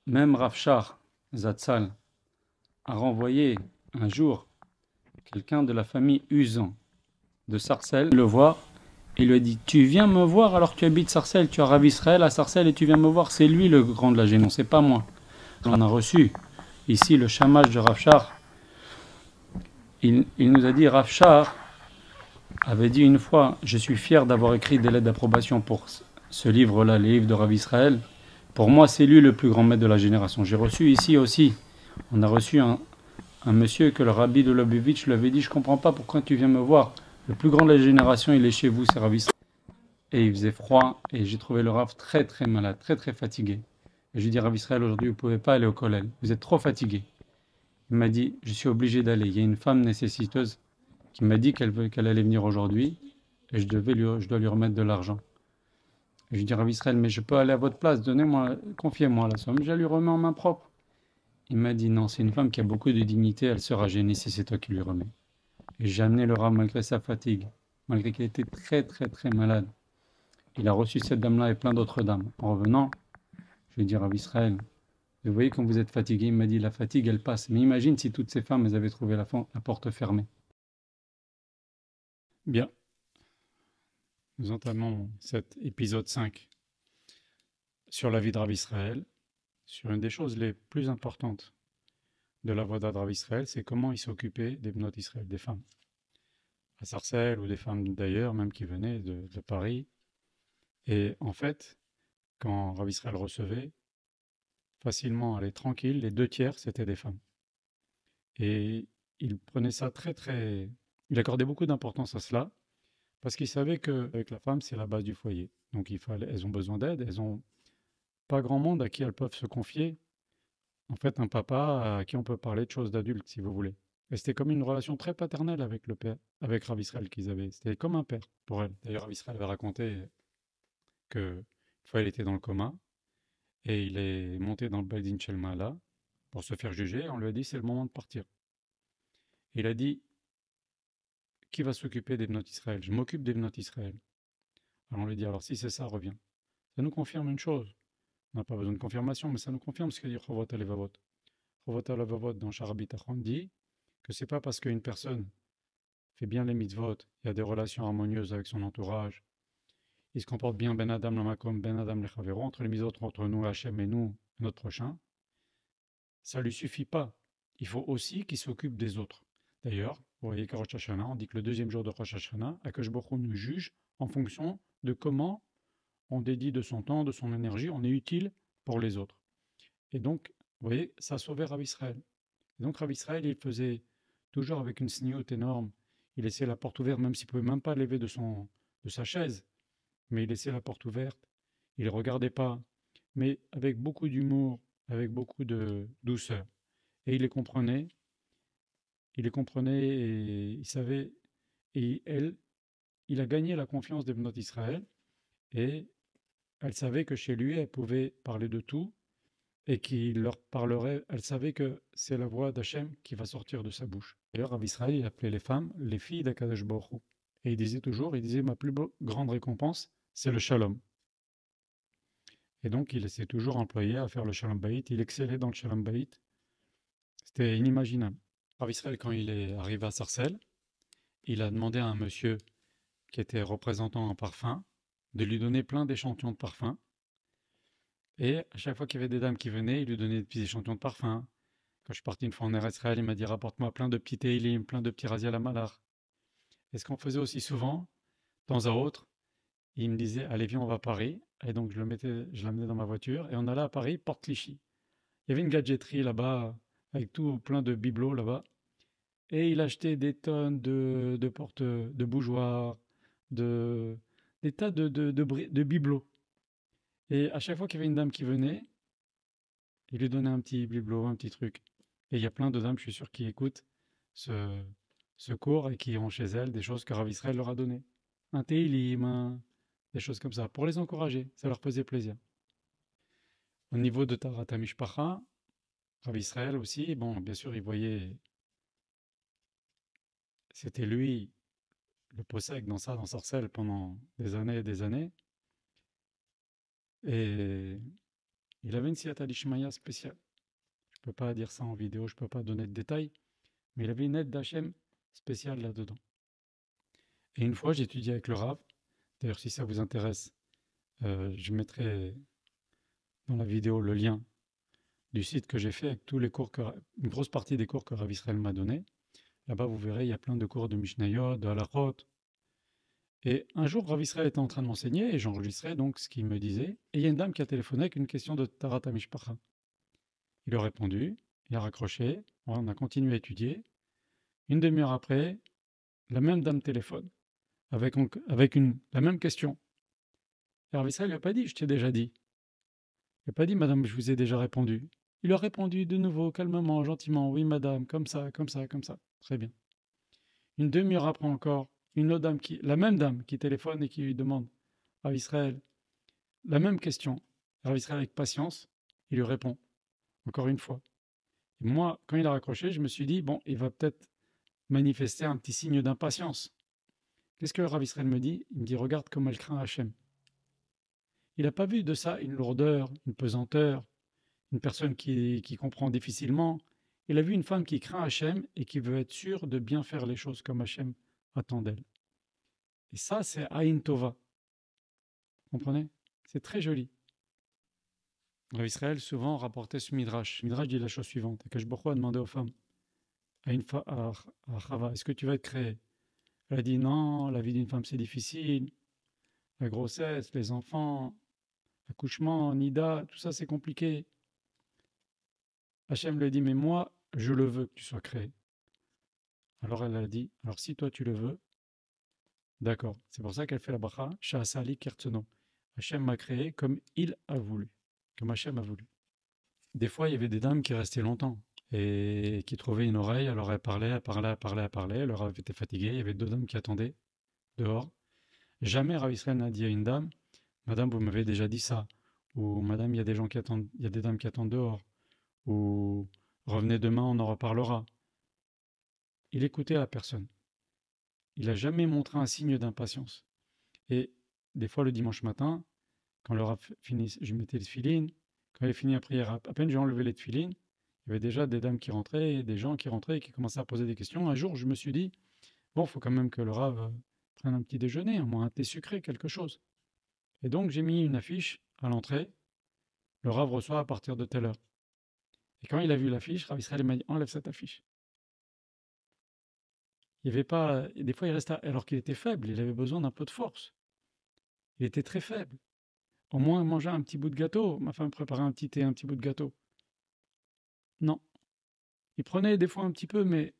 Même Rav Shach Zatzal a renvoyé un jour quelqu'un de la famille Usan de Sarcelles le voir. Il lui a dit: Tu viens me voir alors que tu habites Sarcelles, tu as Rav Israël à Sarcelles et tu viens me voir. C'est lui le grand de la Génon, c'est pas moi. On a reçu ici le chamage de Rav Shach. Il nous a dit: Rav Shach avait dit une fois: Je suis fier d'avoir écrit des lettres d'approbation pour ce livre-là, les livres de Rav Israël. Pour moi, c'est lui le plus grand maître de la génération. J'ai reçu ici aussi, on a reçu un monsieur que le rabbi de Lubavitch lui avait dit: Je comprends pas pourquoi tu viens me voir. Le plus grand de la génération, il est chez vous, c'est Rav Israël. Et il faisait froid, et j'ai trouvé le Rav très très malade, très très fatigué. Et je lui ai dit: Rav Israël, aujourd'hui, vous ne pouvez pas aller au collège, vous êtes trop fatigué. Il m'a dit: Je suis obligé d'aller. Il y a une femme nécessiteuse qui m'a dit qu'elle allait venir aujourd'hui, et je dois lui remettre de l'argent. Et je lui ai dit: Rav Israël, mais je peux aller à votre place, donnez-moi, confiez-moi la somme, je la lui remets en main propre. Il m'a dit: Non, c'est une femme qui a beaucoup de dignité, elle sera gênée si c'est toi qui lui remets. Et j'ai amené le Rav malgré sa fatigue, malgré qu'il était très très très malade. Il a reçu cette dame-là et plein d'autres dames. En revenant, je lui ai dit: Rav Israël, vous voyez quand vous êtes fatigué. Il m'a dit: La fatigue, elle passe. Mais imagine si toutes ces femmes, elles avaient trouvé la porte fermée. Bien, nous entamons cet épisode 5 sur la vie de Rav Israël, sur une des choses les plus importantes de la voie de Rav Israël, c'est comment il s'occupait des Bnot Israël, des femmes. À Sarcelles ou des femmes d'ailleurs, même qui venaient de Paris. Et en fait, quand Rav Israël recevait, facilement, allez, tranquille, les deux tiers, c'était des femmes. Et il prenait ça très, très... Il accordait beaucoup d'importance à cela, parce qu'il savait qu'avec la femme, c'est la base du foyer. Donc elles ont besoin d'aide, elles ont pas grand monde à qui elles peuvent se confier. En fait, un papa à qui on peut parler de choses d'adultes, si vous voulez. Et c'était comme une relation très paternelle avec le père, avec Rav Israël qu'ils avaient. C'était comme un père pour elle. D'ailleurs, Rav Israël avait raconté que une fois il était dans le coma et il est monté dans le Beldin Shel Maala pour se faire juger. On lui a dit: c'est le moment de partir. Il a dit: qui va s'occuper des Bnot Israël? Je m'occupe des Bnot Israël. Alors on lui dit: alors si c'est ça, reviens. Ça nous confirme une chose. On n'a pas besoin de confirmation, mais ça nous confirme ce que dit Chovot HaLevavot. Chovot HaLevavot dans Sharabit Achon dit que c'est pas parce qu'une personne fait bien les mitzvot, il y a des relations harmonieuses avec son entourage, il se comporte bien ben Adam le makom, ben Adam le chavero, entre les mitzvot entre nous, Hachem et nous, notre prochain, ça lui suffit pas. Il faut aussi qu'il s'occupe des autres. D'ailleurs, vous voyez qu'à Rosh Hashanah, on dit que le deuxième jour de Rosh Hashanah, Akash Baruch Hu nous juge en fonction de comment on dédie de son temps, de son énergie, on est utile pour les autres. Et donc, vous voyez, ça sauvait Rav Israël. Et donc Rav Israël, il faisait toujours avec une sniout énorme. Il laissait la porte ouverte, même s'il ne pouvait même pas lever de sa chaise. Mais il laissait la porte ouverte. Il ne regardait pas, mais avec beaucoup d'humour, avec beaucoup de douceur. Et il les comprenait et il savait. Et elle, il a gagné la confiance des Bnot Israël. Et elle savait que chez lui, elle pouvait parler de tout et qu'il leur parlerait. Elle savait que c'est la voix d'Hachem qui va sortir de sa bouche. D'ailleurs, Rav Israël, il appelait les femmes les filles d'Akadosh Baruch Hu. Et il disait toujours, il disait: ma plus grande récompense, c'est le shalom. Et donc, il s'est toujours employé à faire le shalom bayit. Il excellait dans le shalom bayit. C'était inimaginable. Rav Israël, quand il est arrivé à Sarcelles, il a demandé à un monsieur qui était représentant en parfum de lui donner plein d'échantillons de parfum. Et à chaque fois qu'il y avait des dames qui venaient, il lui donnait des petits échantillons de parfum. Quand je suis parti une fois en Eretz Israël, il m'a dit: rapporte-moi plein de petits Teilim, plein de petits Raziel Amalar. Et ce qu'on faisait aussi souvent, de temps à autre, il me disait: allez, viens, on va à Paris. Et donc je l'amenais dans ma voiture et on allait à Paris, porte Clichy. Il y avait une gadgeterie là-bas, avec tout plein de bibelots là-bas. Et il achetait des tonnes de portes, de bougeoirs, de, des tas de bibelots. Et à chaque fois qu'il y avait une dame qui venait, il lui donnait un petit bibelot, un petit truc. Et il y a plein de dames, je suis sûr, qui écoutent ce, ce cours et qui ont chez elles des choses que Rav Israël leur a données. Un Teilim, des choses comme ça, pour les encourager. Ça leur faisait plaisir. Au niveau de Tarat HaMishpacha, Rav Israël aussi, bon, bien sûr, il voyait, c'était lui, le possède dans ça, dans Sarcelles, pendant des années et des années. Et Il avait une siyata d'Ishmaïa spéciale. Je ne peux pas dire ça en vidéo, je ne peux pas donner de détails, mais il avait une aide d'Hachem spéciale là-dedans. Et une fois, j'étudiais avec le Rav. D'ailleurs, si ça vous intéresse, je mettrai dans la vidéo le lien du site que j'ai fait avec tous les cours une grosse partie des cours que Rav Israël m'a donné. Là-bas, vous verrez, il y a plein de cours de Mishnayot, de Halachot. Et un jour, Rav Israël était en train de m'enseigner et j'enregistrais donc ce qu'il me disait. Et il y a une dame qui a téléphoné avec une question de Tarat HaMishpacha. Il a répondu, il a raccroché, on a continué à étudier. Une demi-heure après, la même dame téléphone avec la même question. Et Rav Israël ne lui a pas dit, je t'ai déjà dit. Il n'a pas dit, madame, je vous ai déjà répondu. Il a répondu de nouveau, calmement, gentiment, oui, madame, comme ça, comme ça, comme ça. Très bien. Une demi-heure après encore, une autre dame la même dame qui téléphone et qui lui demande à Israël la même question. Rav Israël, avec patience, il lui répond, encore une fois. Et moi, quand il a raccroché, je me suis dit, bon, il va peut-être manifester un petit signe d'impatience. Qu'est-ce que Rav Israël me dit? Il me dit, regarde comme elle craint Hachem. Il n'a pas vu de ça une lourdeur, une pesanteur, une personne qui comprend difficilement. Il a vu une femme qui craint Hachem et qui veut être sûre de bien faire les choses comme Hachem attend d'elle. Et ça, c'est Aïn Tova. Vous comprenez? C'est très joli. Rav Israël souvent rapportait ce midrash. Le midrash dit la chose suivante. Akash Baruch Hu a demandé aux femmes, à Chava, est-ce que tu vas être créée? Elle a dit non, la vie d'une femme c'est difficile, la grossesse, les enfants, l'accouchement, Nida, tout ça c'est compliqué. Hachem lui a dit, mais moi, je le veux que tu sois créé. Alors elle a dit, alors si toi tu le veux, d'accord. C'est pour ça qu'elle fait la bracha, Sha'asali Kertsono. Hachem m'a créé comme il a voulu, comme Hachem a voulu. Des fois, il y avait des dames qui restaient longtemps et qui trouvaient une oreille, alors elles parlaient, leur avait été fatiguée, il y avait deux dames qui attendaient dehors. Jamais Rav Israël n'a dit à une dame, madame, vous m'avez déjà dit ça, ou madame, il y a des gens qui attendent, il y a des dames qui attendent dehors, ou revenez demain, on en reparlera. Il écoutait la personne. Il n'a jamais montré un signe d'impatience. Et des fois, le dimanche matin, quand le Rav finit, je mettais les tefilines. Quand il a fini la prière, à peine j'ai enlevé les tefilines, il y avait déjà des dames qui rentraient, et des gens qui rentraient et qui commençaient à poser des questions. Un jour, je me suis dit, bon, il faut quand même que le Rav prenne un petit déjeuner, au moins un thé sucré, quelque chose. Et donc, j'ai mis une affiche à l'entrée. Le Rav reçoit à partir de telle heure. Et quand il a vu l'affiche, Rav Israël m'a dit, enlève cette affiche. Il n'y avait pas. Et des fois, il restait. Alors qu'il était faible, il avait besoin d'un peu de force. Il était très faible. Au moins, manger un petit bout de gâteau. Ma femme préparait un petit thé, un petit bout de gâteau. Non. Il prenait des fois un petit peu, mais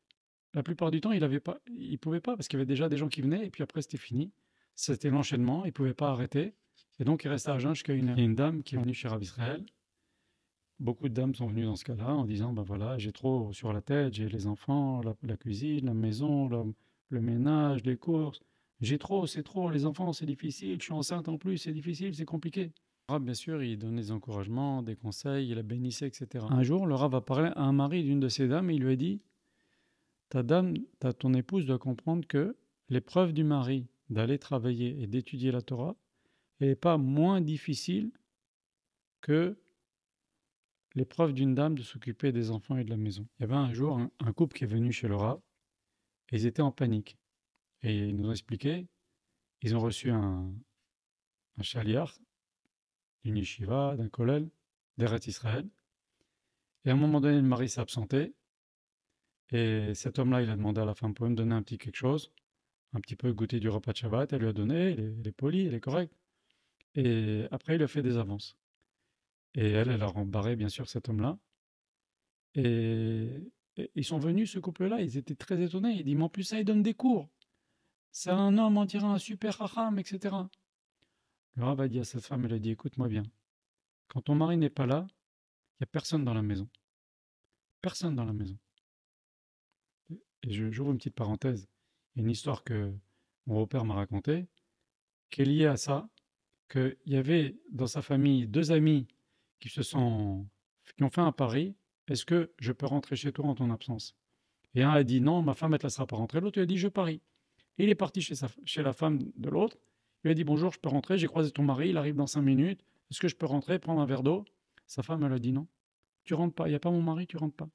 la plupart du temps, il pouvait pas parce qu'il y avait déjà des gens qui venaient et puis après, c'était fini. C'était l'enchaînement, il pouvait pas arrêter. Et donc, il restait à jeun jusqu'à une heure. Il y a une dame qui est venue chez Rav Israël. Beaucoup de dames sont venues dans ce cas-là en disant, ben voilà, j'ai trop sur la tête, j'ai les enfants, la cuisine, la maison, le ménage, les courses. J'ai trop, c'est trop, les enfants, c'est difficile, je suis enceinte en plus, c'est difficile, c'est compliqué. Le Rav, bien sûr, il donnait des encouragements, des conseils, il la bénissait, etc. Un jour, le Rav a parlé à un mari d'une de ces dames et il lui a dit, ton épouse doit comprendre que l'épreuve du mari d'aller travailler et d'étudier la Torah n'est pas moins difficile que l'épreuve d'une dame de s'occuper des enfants et de la maison. Il y avait un jour un couple qui est venu chez le Rav et ils étaient en panique. Et ils nous ont expliqué, ils ont reçu un chaliar d'une yeshiva, d'un kollel, d'Eretz Israël. Et à un moment donné, le mari s'est absenté. Et cet homme-là, il a demandé à la femme, pouvez me donner un petit quelque chose, un petit peu goûter du repas de Shabbat. Elle lui a donné, elle est polie, elle est correcte. Et après, il a fait des avances. Et elle a rembarré, bien sûr, cet homme-là. Et ils sont venus, ce couple-là, ils étaient très étonnés. Ils disent, mais en plus, ça, il donne des cours. C'est un homme, on dirait un super racham, etc. Le Rav a dit à cette femme, elle a dit, écoute-moi bien. Quand ton mari n'est pas là, il n'y a personne dans la maison. Personne dans la maison. Et j'ouvre une petite parenthèse. Il y a une histoire que mon beau-père m'a racontée, qui est liée à ça, qu'il y avait dans sa famille deux amis qui ont fait un pari, est-ce que je peux rentrer chez toi en ton absence? Et un a dit non, ma femme ne te laissera pas rentrer. L'autre lui a dit je parie. Et il est parti chez la femme de l'autre. Il lui a dit bonjour, je peux rentrer, j'ai croisé ton mari, il arrive dans 5 minutes. Est-ce que je peux rentrer, prendre un verre d'eau? Sa femme, elle a dit non. Tu rentres pas, il n'y a pas mon mari, tu rentres pas.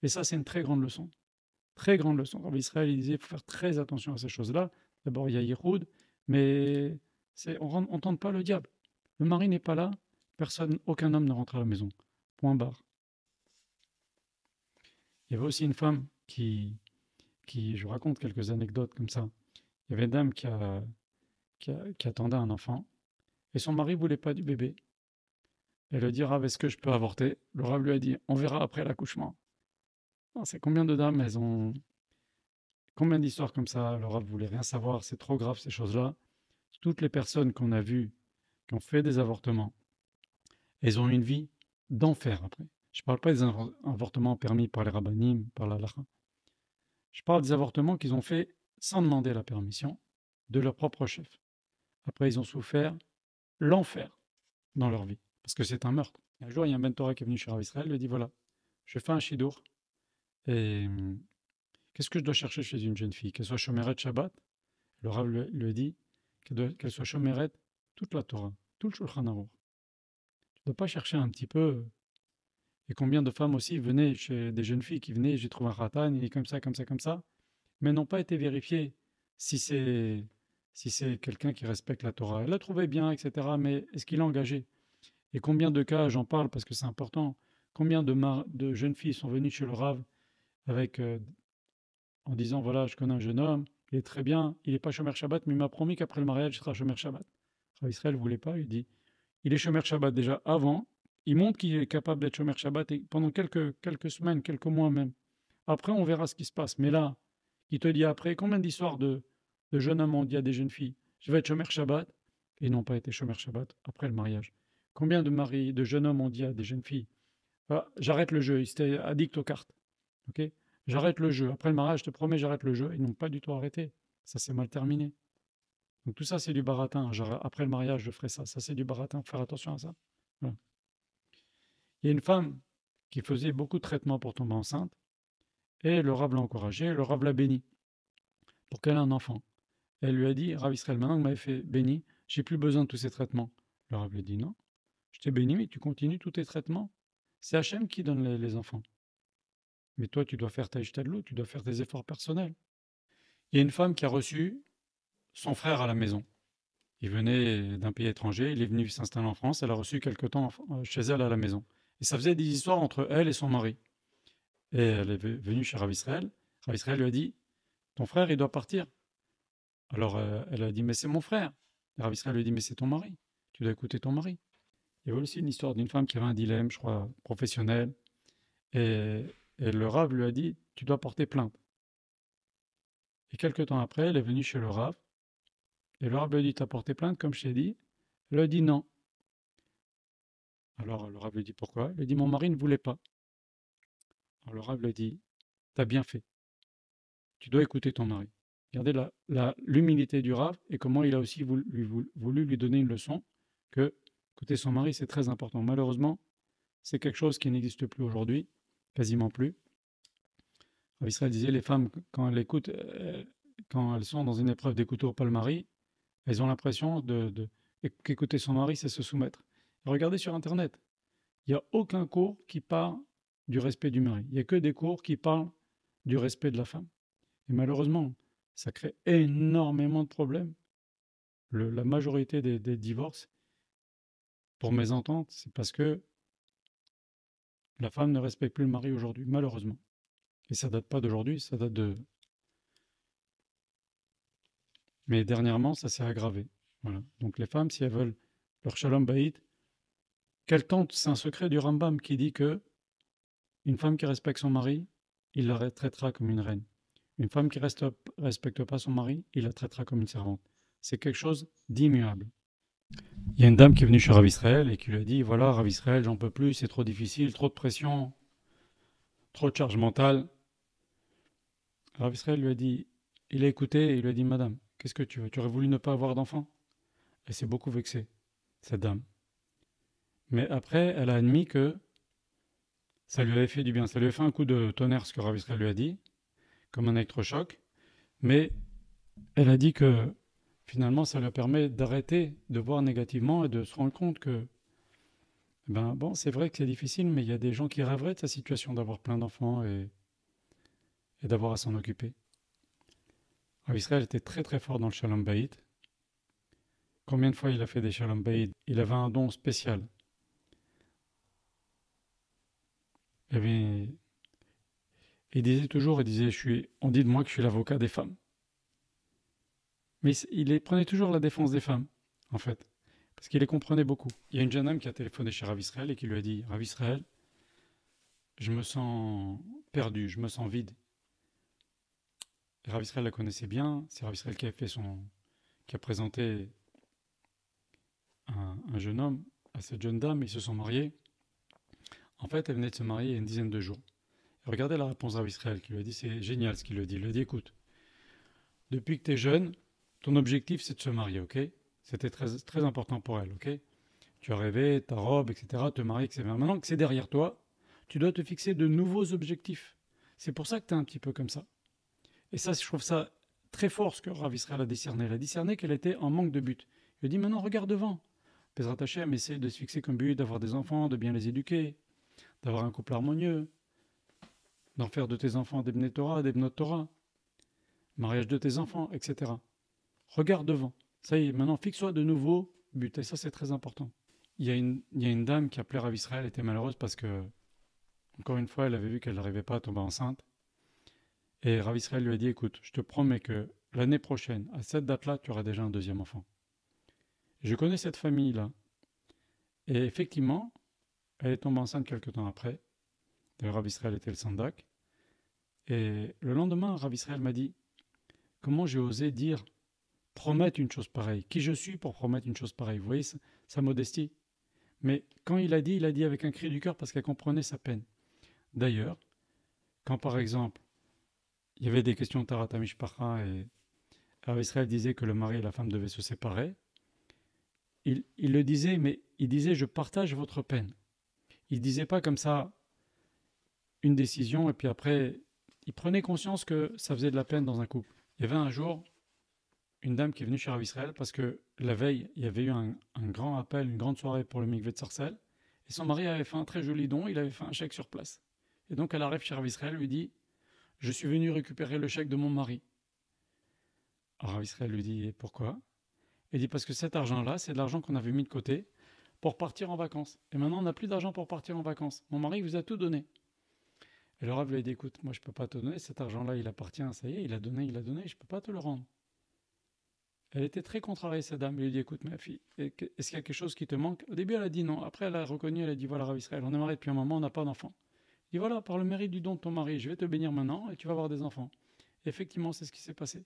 Et ça, c'est une très grande leçon. Très grande leçon. Rabbi Israël, il disait, il faut faire très attention à ces choses-là. D'abord, il y a Yiroud, mais on ne tente pas le diable. Le mari n'est pas là, personne, aucun homme ne rentre à la maison. Point barre. Il y avait aussi une femme je vous raconte quelques anecdotes comme ça. Il y avait une dame qui attendait un enfant, et son mari ne voulait pas du bébé. Elle lui a dit, Rav, est-ce que je peux avorter? Le Rav lui a dit, on verra après l'accouchement. C'est combien de dames, elles ont... Combien d'histoires comme ça? Le Rav voulait rien savoir, c'est trop grave ces choses-là. Toutes les personnes qu'on a vues, qui ont fait des avortements, elles ont une vie d'enfer après. Je ne parle pas des avortements permis par les rabbinim, par la halakha. Je parle des avortements qu'ils ont fait sans demander la permission de leur propre chef. Après, ils ont souffert l'enfer dans leur vie, parce que c'est un meurtre. Un jour, il y a un Ben Torah qui est venu chez Rav Israël, il lui dit, voilà, je fais un shidour, et qu'est-ce que je dois chercher chez une jeune fille? Qu'elle soit chomeret Shabbat? Le Rav lui dit qu'elle soit chomeret toute la Torah, tout le Shulchan Aruch. Tu ne dois pas chercher un petit peu. Et combien de femmes aussi venaient chez des jeunes filles qui venaient, j'ai trouvé un khatan, il est comme ça, comme ça, comme ça, mais n'ont pas été vérifiées si c'est quelqu'un qui respecte la Torah. Elle l'a trouvé bien, etc., mais est-ce qu'il est engagé? Et combien de cas, j'en parle parce que c'est important, combien de jeunes filles sont venues chez le Rav avec, en disant, voilà, je connais un jeune homme, il est très bien, il n'est pas Shomer Shabbat, mais il m'a promis qu'après le mariage, il sera Shomer Shabbat. Rav Israël ne voulait pas, il dit, il est Shomer Shabbat déjà avant, il montre qu'il est capable d'être Shomer Shabbat et pendant quelques semaines, quelques mois même. Après, on verra ce qui se passe. Mais là, il te dit après, combien d'histoires de jeunes hommes ont dit à des jeunes filles, je vais être Shomer Shabbat, et ils n'ont pas été Shomer Shabbat après le mariage. Combien de jeunes hommes ont dit à des jeunes filles, ah, j'arrête le jeu, ils étaient addicts aux cartes. Ok, j'arrête le jeu. Après le mariage, je te promets, j'arrête le jeu. Ils n'ont pas du tout arrêté. Ça s'est mal terminé. Donc tout ça, c'est du baratin. Genre, après le mariage, je ferai ça. Ça, c'est du baratin. Faut faire attention à ça. Voilà. Il y a une femme qui faisait beaucoup de traitements pour tomber enceinte. Et le Rav l'a encouragée. Le Rav l'a béni pour qu'elle ait un enfant. Elle lui a dit, Rav Israël, maintenant que vous m'avez fait béni, j'ai plus besoin de tous ces traitements. Le Rav lui a dit, non, je t'ai béni, mais tu continues tous tes traitements. C'est Hachem qui donne les enfants. Mais toi, tu dois faire ta ishtadlout, tu dois faire tes efforts personnels. Il y a une femme qui a reçu son frère à la maison. Il venait d'un pays étranger, il est venu s'installer en France, elle a reçu quelque temps chez elle à la maison. Et ça faisait des histoires entre elle et son mari. Et elle est venue chez Rav Israël. Rav Israël lui a dit, ton frère, il doit partir. Alors elle a dit, mais c'est mon frère. Et Rav Israël lui a dit, mais c'est ton mari. Tu dois écouter ton mari. Il y avait aussi une histoire d'une femme qui avait un dilemme, je crois, professionnel. Et le Rav lui a dit, tu dois porter plainte. Et quelques temps après, elle est venue chez le Rav. Et le Rav lui a dit, tu as porté plainte, comme je t'ai dit? Elle a dit non. Alors le Rav lui a dit, pourquoi? Il a dit, mon mari ne voulait pas. Alors le Rav lui a dit, tu as bien fait. Tu dois écouter ton mari. Regardez l'humilité du Rav et comment il a aussi voulu lui donner une leçon que écouter son mari, c'est très important. Malheureusement, c'est quelque chose qui n'existe plus aujourd'hui, quasiment plus. Rav Israël disait, les femmes, quand elles sont dans une épreuve d'écouter ou pas le mari, elles ont l'impression qu'écouter son mari, c'est se soumettre. Et regardez sur Internet, il n'y a aucun cours qui parle du respect du mari. Il n'y a que des cours qui parlent du respect de la femme. Et malheureusement, ça crée énormément de problèmes. La majorité des divorces, pour mes ententes, c'est parce que la femme ne respecte plus le mari aujourd'hui, malheureusement. Et ça date pas d'aujourd'hui, ça date de... Mais dernièrement, ça s'est aggravé. Voilà. Donc les femmes, si elles veulent leur shalom bayit, qu'elles tentent, c'est un secret du Rambam qui dit que une femme qui respecte son mari, il la traitera comme une reine. Une femme qui ne respecte pas son mari, il la traitera comme une servante. C'est quelque chose d'immuable. Il y a une dame qui est venue chez Rav Israël et qui lui a dit, voilà, Rav Israël, j'en peux plus, c'est trop difficile, trop de pression, trop de charge mentale. Rav Israël lui a dit, il a écouté et il lui a dit, madame, qu'est-ce que tu veux? Tu aurais voulu ne pas avoir d'enfant? Elle s'est beaucoup vexée, cette dame. Mais après, elle a admis que ça lui avait fait du bien. Ça lui a fait un coup de tonnerre, ce que Rav Israël lui a dit, comme un électrochoc. Mais elle a dit que finalement, ça lui permet d'arrêter de voir négativement et de se rendre compte que Eh ben, bon, c'est vrai que c'est difficile, mais il y a des gens qui rêveraient de sa situation d'avoir plein d'enfants et d'avoir à s'en occuper. Alors, Israël était très très fort dans le Shalom Bayit. Combien de fois il a fait des Shalom Bayit? Il avait un don spécial. Il, avait- il disait toujours, on dit de moi que je suis l'avocat des femmes. Mais il prenait toujours la défense des femmes, en fait, parce qu'il les comprenait beaucoup. Il y a une jeune dame qui a téléphoné chez Rav Israël et qui lui a dit, Rav Israël, je me sens perdu, je me sens vide. Et Rav Israël la connaissait bien, c'est Rav Israël qui a présenté un jeune homme à cette jeune dame, ils se sont mariés. En fait, elle venait de se marier il y a une dizaine de jours. Et regardez la réponse de Rav Israël qui lui a dit, c'est génial ce qu'il lui dit. Il lui a dit, écoute, depuis que tu es jeune, ton objectif c'est de se marier, ok? C'était très, très important pour elle, ok? Tu as rêvé, ta robe, etc., te marier, etc. Maintenant que c'est derrière toi, tu dois te fixer de nouveaux objectifs. C'est pour ça que tu es un petit peu comme ça. Et ça, je trouve ça très fort ce que Rav Israël a discerné. Il a discerné qu'elle était en manque de but. Il a dit maintenant regarde devant. Bezrat Hashem essaie de se fixer comme but d'avoir des enfants, de bien les éduquer, d'avoir un couple harmonieux, d'en faire de tes enfants des Bnei Torah, des Bnot Torah, mariage de tes enfants, etc. Regarde devant. Ça y est, maintenant fixe-toi de nouveaux buts. Et ça, c'est très important. Il y a une dame qui appelait Rav Israël, elle était malheureuse parce que, encore une fois, elle avait vu qu'elle n'arrivait pas à tomber enceinte. Et Rav Israël lui a dit, écoute, je te promets que l'année prochaine, à cette date-là, tu auras déjà un deuxième enfant. Je connais cette famille-là. Et effectivement, elle est tombée enceinte quelques temps après. D'ailleurs, Rav Israël était le sandak. Et le lendemain, Rav Israël m'a dit, comment j'ai osé dire, promettre une chose pareille? Qui je suis pour promettre une chose pareille? Vous voyez sa modestie. Mais quand il a dit avec un cri du cœur parce qu'elle comprenait sa peine. D'ailleurs, quand par exemple, il y avait des questions Tarata Mishpacha et Rav Israël disait que le mari et la femme devaient se séparer, il le disait, mais il disait je partage votre peine. Il ne disait pas comme ça une décision et puis après, il prenait conscience que ça faisait de la peine dans un couple. Il y avait un jour une dame qui est venue chez Rav Israël parce que la veille, il y avait eu un grand appel, une grande soirée pour le mikvé de Sarcelles et son mari avait fait un très joli don, il avait fait un chèque sur place. Et donc elle arrive chez Rav Israël, lui dit je suis venu récupérer le chèque de mon mari. Alors Rav Israël lui dit pourquoi? Il dit parce que cet argent-là, c'est de l'argent qu'on avait mis de côté pour partir en vacances. Et maintenant, on n'a plus d'argent pour partir en vacances. Mon mari vous a tout donné. Et le Rav lui a dit écoute, moi je ne peux pas te donner, cet argent-là, il appartient, ça y est, il a donné, je ne peux pas te le rendre. Elle était très contrariée, cette dame. Elle lui dit écoute, ma fille, est-ce qu'il y a quelque chose qui te manque? Au début, elle a dit non. Après, elle a reconnu, elle a dit voilà, Rav Israël, on est mariés depuis un moment, on n'a pas d'enfant. Il dit voilà, par le mérite du don de ton mari, je vais te bénir maintenant et tu vas avoir des enfants. Et effectivement, c'est ce qui s'est passé.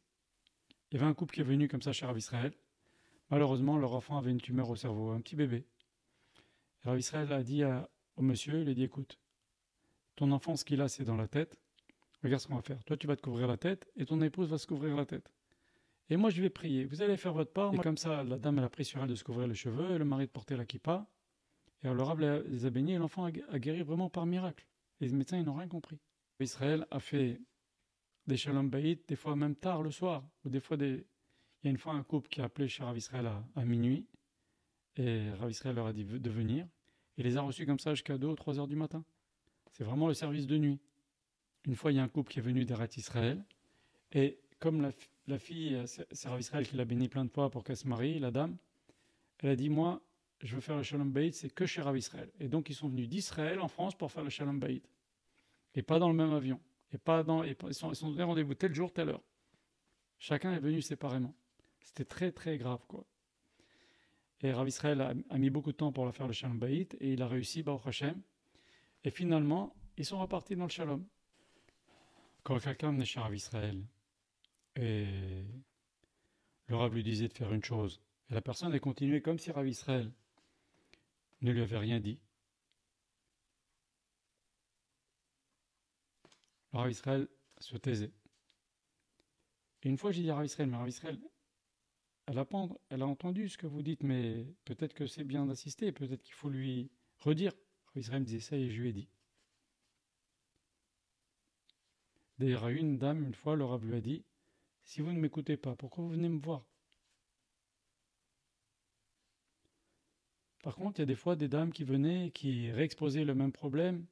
Il y avait un couple qui est venu comme ça chez Rav Israël. Malheureusement, leur enfant avait une tumeur au cerveau, un petit bébé. Et Rav Israël a dit au monsieur, il a dit écoute, ton enfant, ce qu'il a, c'est dans la tête. Regarde ce qu'on va faire. Toi, tu vas te couvrir la tête et ton épouse va se couvrir la tête. Et moi, je vais prier. Vous allez faire votre part. Et comme ça, la dame, elle a pris sur elle de se couvrir les cheveux, et le mari de porter la kippa. Et alors, le Rav les a baignés et l'enfant a guéri vraiment par miracle. Les médecins, ils n'ont rien compris. Israël a fait des shalom bayit, des fois même tard le soir. Ou des fois, il y a une fois un couple qui a appelé chez Rav Israël à minuit. Et Rav Israël leur a dit de venir. Il les a reçus comme ça jusqu'à 2 ou 3 heures du matin. C'est vraiment le service de nuit. Une fois, il y a un couple qui est venu d'Eretz Israël. Et comme la fille, c'est Rav Israël qui l'a béni plein de fois pour qu'elle se marie, la dame, elle a dit moi, je veux faire le Shalom Bayit, c'est que chez Rav Israël. Et donc ils sont venus d'Israël en France pour faire le Shalom Bayit. Et pas dans le même avion. Ils sont donnés rendez-vous tel jour, telle heure. Chacun est venu séparément. C'était très très grave, quoi. Et Rav Israël a mis beaucoup de temps pour la faire le Shalom Bayit et il a réussi, Baruch Hashem. Et finalement, ils sont repartis dans le Shalom. Quand quelqu'un venait chez Rav Israël et le Rav lui disait de faire une chose, et la personne a continué comme si Rav Israël ne lui avait rien dit, le Rav Israël se taisait. Et une fois, j'ai dit à Rav Israël, mais Rav Israël, elle a entendu ce que vous dites, mais peut-être que c'est bien d'assister, peut-être qu'il faut lui redire. Rav Israël me disait ça et je lui ai dit. D'ailleurs, à une dame, une fois, le Rav lui a dit, si vous ne m'écoutez pas, pourquoi vous venez me voir? Par contre, il y a des fois des dames qui venaient et qui réexposaient le même problème,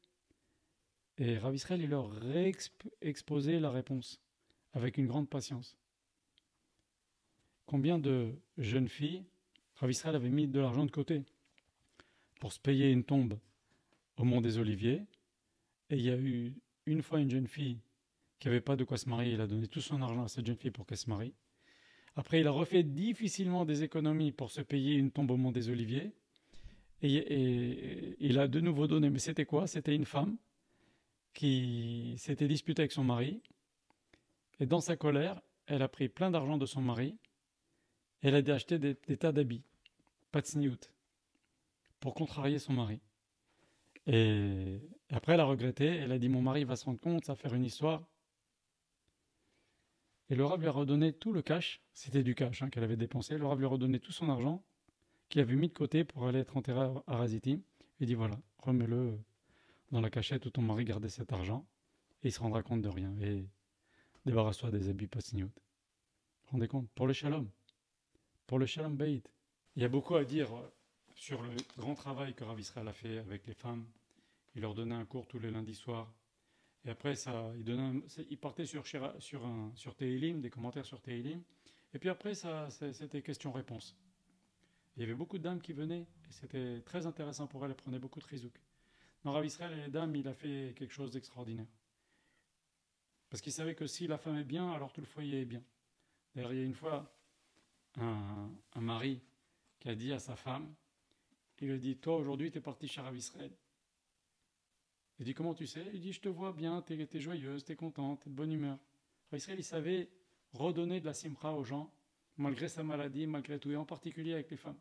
et Rav Israël, il leur réexposait la réponse, avec une grande patience. Combien de jeunes filles, Rav Israël avait mis de l'argent de côté pour se payer une tombe au Mont des Oliviers, et il y a eu une fois une jeune fille qui n'avait pas de quoi se marier, il a donné tout son argent à cette jeune fille pour qu'elle se marie. Après, il a refait difficilement des économies pour se payer une tombe au Mont des Oliviers, et il a de nouveau donné. Mais c'était quoi? C'était une femme qui s'était disputée avec son mari, et dans sa colère, elle a pris plein d'argent de son mari, et elle a acheté des tas d'habits, pas de sniout, pour contrarier son mari. Et après, elle a regretté, elle a dit mon mari va se rendre compte, ça va faire une histoire. Et le Rav lui a redonné tout le cash, c'était du cash qu'elle avait dépensé, le Rav lui a redonné tout son argent qu'il avait mis de côté pour aller être enterré à Harazitim. Il dit voilà, remets-le dans la cachette où ton mari gardait cet argent, et il se rendra compte de rien. Et débarrasse-toi des habits pas sniout. Vous vous rendez compte? Pour le shalom bayit. Il y a beaucoup à dire sur le grand travail que Rav Israël a fait avec les femmes. Il leur donnait un cours tous les lundis soirs. Et après, il partait sur Tehillim, des commentaires sur Tehillim. Et puis après, c'était question-réponse. Il y avait beaucoup de dames qui venaient, et c'était très intéressant pour elles, elles prenaient beaucoup de rizouk. Dans Rav Israël et les dames, il a fait quelque chose d'extraordinaire. Parce qu'il savait que si la femme est bien, alors tout le foyer est bien. D'ailleurs, il y a une fois un mari qui a dit à sa femme, il lui a dit, toi aujourd'hui, tu es parti chez Rav Israël. Il dit, comment tu sais? Il dit, je te vois bien, tu es joyeuse, tu es contente, tu es de bonne humeur. Rav Israël, il savait redonner de la simcha aux gens, malgré sa maladie, malgré tout, et en particulier avec les femmes.